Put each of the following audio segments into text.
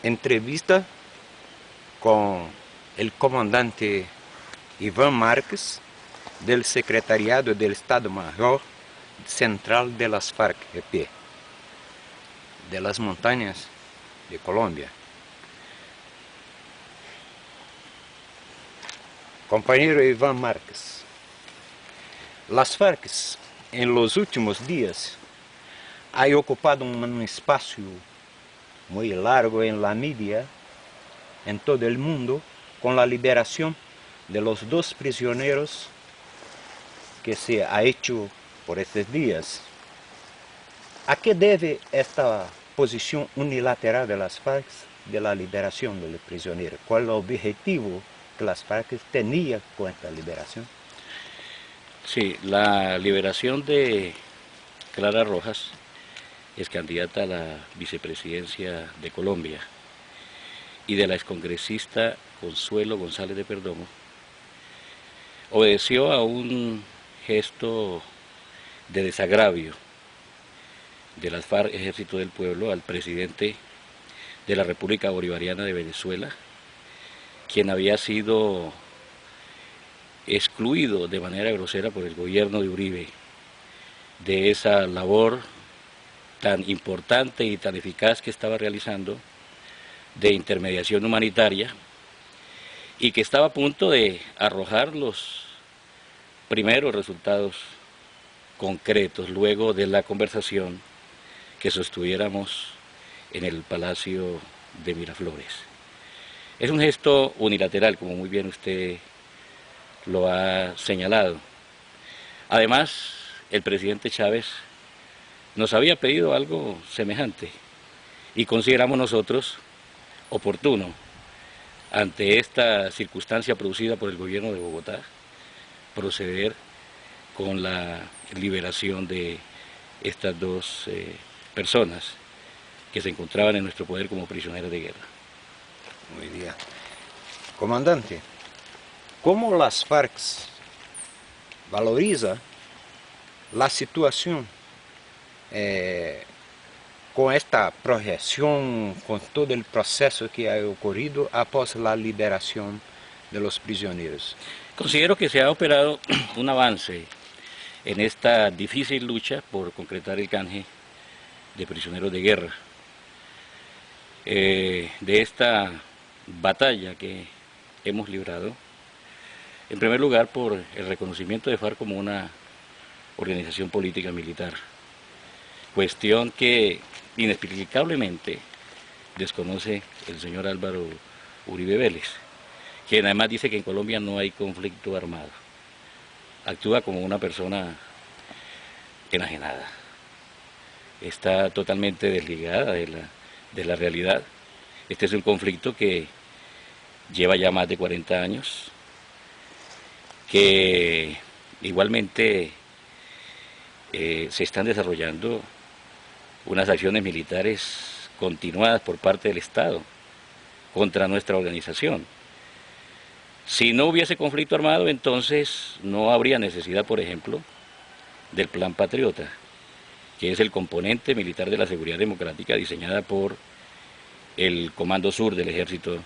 entrevista con el comandante Iván Márquez del Secretariado del Estado Mayor Central de las FARC-EP, de las montañas de Colombia. Compañero Iván Márquez, las FARC en los últimos días han ocupado un espacio muy largo en la media en todo el mundo con la liberación de los 2 prisioneros que se ha hecho por estos días. ¿A qué debe esta posición unilateral de las FARC de la liberación de los prisioneros? ¿Cuál es el objetivo que las FARC tenían con esta liberación? Sí, la liberación de Clara Rojas, es candidata a la vicepresidencia de Colombia, y de la excongresista Consuelo González de Perdomo, obedeció a un gesto de desagravio de las FARC Ejército del Pueblo al presidente de la República Bolivariana de Venezuela, quien había sido excluido de manera grosera por el gobierno de Uribe de esa labor tan importante y tan eficaz que estaba realizando de intermediación humanitaria, y que estaba a punto de arrojar los primeros resultados concretos luego de la conversación que sostuviéramos en el Palacio de Miraflores. Es un gesto unilateral, como muy bien usted lo ha señalado. Además, el presidente Chávez nos había pedido algo semejante y consideramos nosotros oportuno, ante esta circunstancia producida por el gobierno de Bogotá, proceder con la liberación de estas 2 personas que se encontraban en nuestro poder como prisioneros de guerra. Muy bien. Comandante, ¿cómo las FARC valoriza la situación con esta proyección, con todo el proceso que ha ocurrido após la liberación de los prisioneros? Considero que se ha operado un avance en esta difícil lucha por concretar el canje de prisioneros de guerra. De esta batalla que hemos librado, en primer lugar por el reconocimiento de FARC como una organización política militar, cuestión que inexplicablemente desconoce el señor Álvaro Uribe Vélez, quien además dice que en Colombia no hay conflicto armado. Actúa como una persona enajenada, está totalmente desligada de la realidad. Este es un conflicto que lleva ya más de 40 años, que igualmente se están desarrollando unas acciones militares continuadas por parte del Estado contra nuestra organización. Si no hubiese conflicto armado, entonces no habría necesidad, por ejemplo, del Plan Patriota, que es el componente militar de la seguridad democrática diseñada por el Comando Sur del Ejército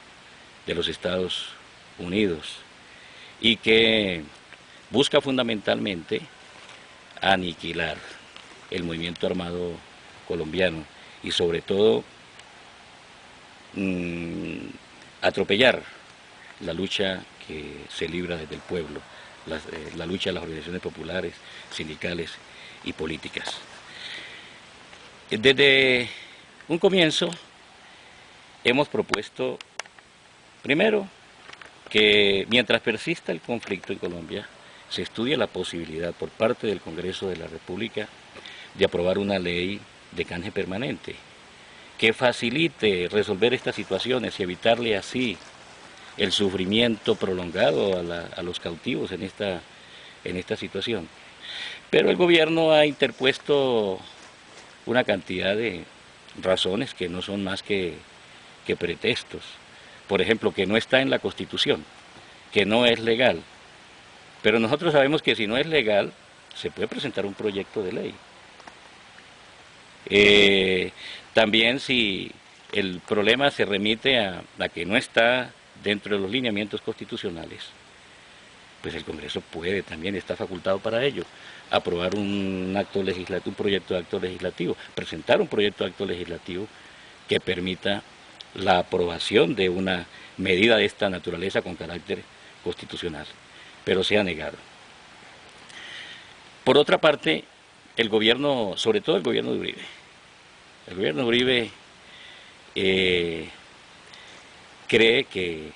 de los Estados Unidos, y que busca fundamentalmente aniquilar el movimiento armado colombiano y sobre todo atropellar la lucha que se libra desde el pueblo, la lucha de las organizaciones populares, sindicales y políticas. Desde un comienzo hemos propuesto, primero, que mientras persista el conflicto en Colombia, se estudie la posibilidad por parte del Congreso de la República de aprobar una ley de canje permanente que facilite resolver estas situaciones y evitarle así el sufrimiento prolongado a los cautivos en esta situación. Pero el gobierno ha interpuesto una cantidad de razones que no son más que pretextos. Por ejemplo, que no está en la Constitución, que no es legal. Pero nosotros sabemos que si no es legal, se puede presentar un proyecto de ley. También si el problema se remite a que no está dentro de los lineamientos constitucionales, pues el Congreso puede, también está facultado para ello, aprobar un acto legislativo, un proyecto de acto legislativo, presentar un proyecto de acto legislativo que permita la aprobación de una medida de esta naturaleza con carácter constitucional, pero se ha negado. Por otra parte, el gobierno, sobre todo el gobierno de Uribe, cree que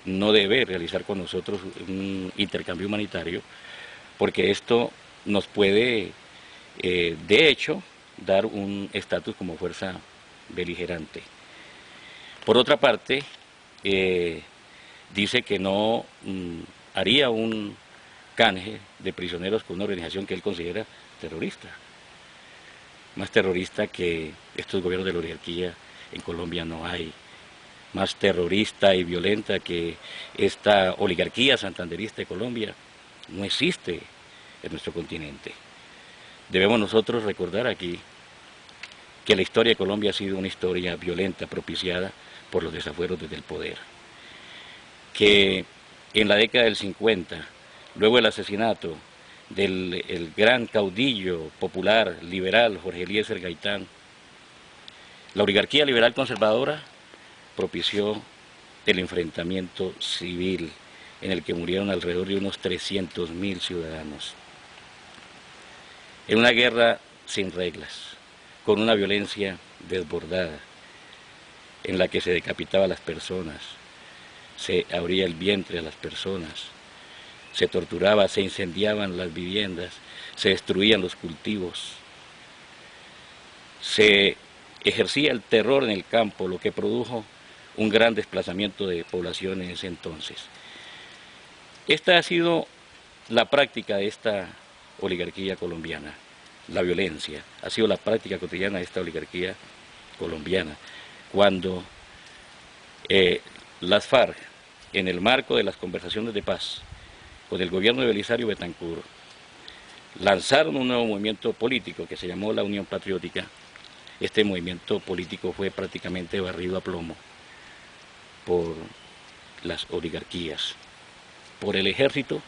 no debe realizar con nosotros un intercambio humanitario, porque esto nos puede, de hecho, dar un estatus como fuerza beligerante. Por otra parte, dice que no haría un canje de prisioneros con una organización que él considera terrorista. Más terrorista que estos gobiernos de la oligarquía en Colombia no hay. Más terrorista y violenta que esta oligarquía santanderista de Colombia no existe en nuestro continente. Debemos nosotros recordar aquí que la historia de Colombia ha sido una historia violenta, propiciada por los desafueros desde el poder. Que en la década del 50, luego del asesinato del gran caudillo popular, liberal, Jorge Eliezer Gaitán, la oligarquía liberal conservadora propició el enfrentamiento civil en el que murieron alrededor de unos 300.000 ciudadanos. En una guerra sin reglas, con una violencia desbordada, en la que se decapitaba a las personas, se abría el vientre a las personas, se torturaba, se incendiaban las viviendas, se destruían los cultivos, se ejercía el terror en el campo, lo que produjo un gran desplazamiento de población en ese entonces. Esta ha sido la práctica de esta oligarquía colombiana, la violencia, ha sido la práctica cotidiana de esta oligarquía colombiana, cuando las FARC, en el marco de las conversaciones de paz con el gobierno de Belisario Betancur, lanzaron un nuevo movimiento político que se llamó la Unión Patriótica. Este movimiento político fue prácticamente barrido a plomo por las oligarquías, por el ejército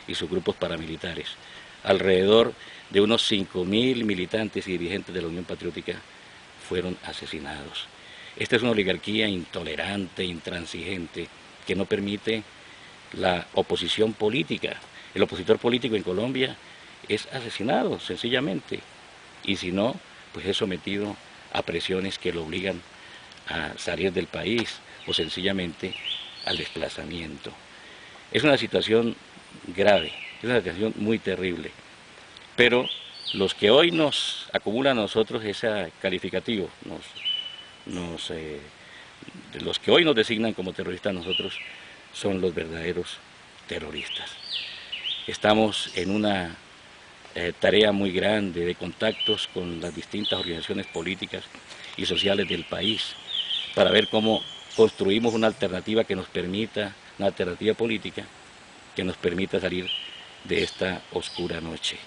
y sus grupos paramilitares. Alrededor de unos 5.000 militantes y dirigentes de la Unión Patriótica fueron asesinados. Esta es una oligarquía intolerante, intransigente, que no permite la oposición política. El opositor político en Colombia es asesinado, sencillamente, y si no, pues es sometido a presiones que lo obligan a salir del país o sencillamente al desplazamiento. Es una situación grave, es una situación muy terrible, pero los que hoy nos acumulan a nosotros ese calificativo, los que hoy nos designan como terroristas nosotros, son los verdaderos terroristas. Estamos en una tarea muy grande de contactos con las distintas organizaciones políticas y sociales del país para ver cómo construimos una alternativa que nos permita, una alternativa política que nos permita salir de esta oscura noche.